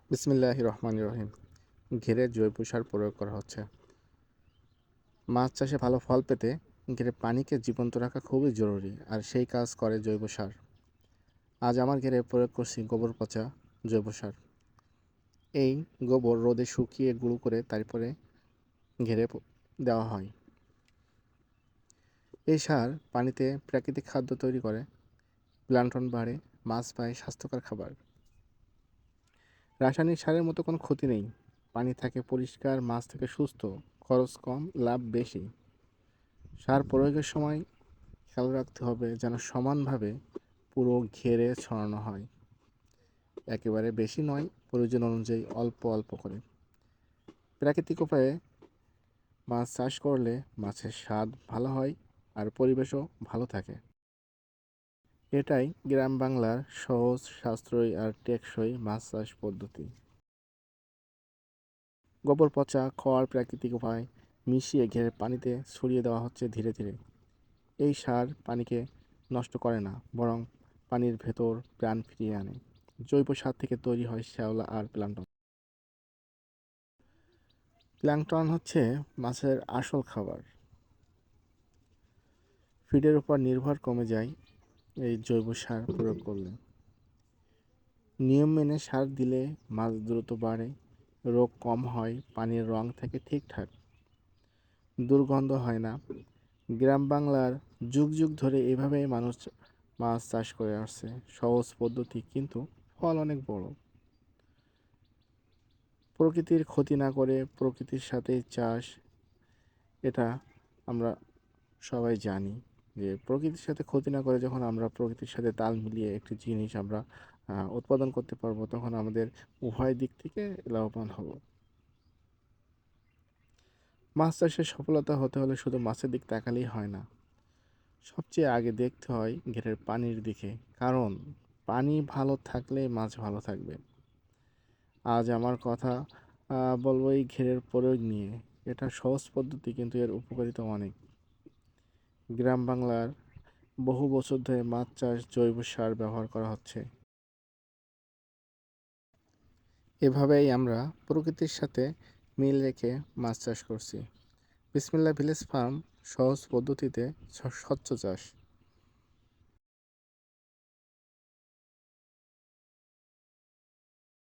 বিসমিল্লাহির রহমানির রহিম। ঘেরে জৈব সার প্রয়োগ করা হচ্ছে। মাছ চাষে ভালো ফল পেতে ঘেরে পানিকে জীবন্ত রাখা খুবই জরুরি, আর সেই কাজ করে জৈব সার। আজ আমার ঘেরে প্রয়োগ করছি গোবর পচা জৈব সার। এই গোবর রোদে শুকিয়ে গুঁড়ো করে তারপরে ঘেরে দেওয়া হয়। এই সার পানিতে প্রাকৃতিক খাদ্য তৈরি করে, প্লান্টন বাড়ে, মাছ পায় স্বাস্থ্যকর খাবার। রাসায়নিক সারের মতো কোনো ক্ষতি নেই। পানি থাকে পরিষ্কার, মাছ থেকে সুস্থ, খরচ কম, লাভ বেশি। সার প্রয়োগের সময় খেয়াল রাখতে হবে যেন সমানভাবে পুরো ঘেরে ছড়ানো হয়। একেবারে বেশি নয়, প্রয়োজন অনুযায়ী অল্প অল্প করে। প্রাকৃতিক উপায়ে মাছ চাষ করলে মাছের স্বাদ ভালো হয় আর পরিবেশও ভালো থাকে। এটাই গ্রাম বাংলার সহজ, সাশ্রয়ী আর টেকসই মাছ চাষ পদ্ধতি। গোবর পচা খড় প্রাকৃতিক উপায় মিশিয়ে ঘেরে পানিতে ছড়িয়ে দেওয়া হচ্ছে ধীরে ধীরে। এই সার পানিকে নষ্ট করে না, বরং পানির ভেতর প্রাণ ফিরিয়ে আনে। জৈব সার থেকে তৈরি হয় শ্যাওলা আর প্লান্টন। প্লাঙ্কটন হচ্ছে মাছের আসল খাবার। ফিডের উপর নির্ভর কমে যায় এই জৈব সার প্রয়োগ করলে। নিয়ম মেনে সার দিলে মাছ দ্রুত বাড়ে, রোগ কম হয়, পানির রং থাকে ঠিকঠাক, দুর্গন্ধ হয় না। গ্রাম বাংলার যুগ যুগ ধরে এভাবেই মানুষ মাছ চাষ করে আসছে। সহজ পদ্ধতি, কিন্তু ফল অনেক বড়। প্রকৃতির ক্ষতি না করে প্রকৃতির সাথে চাষ, এটা আমরা সবাই জানি যে প্রকৃতির সাথে ক্ষতি না করে যখন আমরা প্রকৃতির সাথে তাল মিলিয়ে একটি জিনিস আমরা উৎপাদন করতে পারবো, তখন আমাদের উভয় দিক থেকে লাভবান হব। মাছ চাষের সফলতা হতে হলে শুধু মাছের দিক তাকালেই হয় না, সবচেয়ে আগে দেখতে হয় ঘেরের পানির দিকে। কারণ পানি ভালো থাকলে মাছ ভালো থাকবে। আজ আমার কথা বলবো এই ঘেরের প্রয়োগ নিয়ে। এটা সহজ পদ্ধতি, কিন্তু এর উপকারিতা অনেক। গ্রাম বাংলার বহু বছর ধরে মাছ চাষ জৈব সার ব্যবহার করা হচ্ছে। এভাবেই আমরা প্রকৃতির সাথে মিল রেখে মাছ চাষ করছি। বিসমিল্লাহ ভিলেজ ফার্ম, সহজ পদ্ধতিতে স্বচ্ছ চাষ।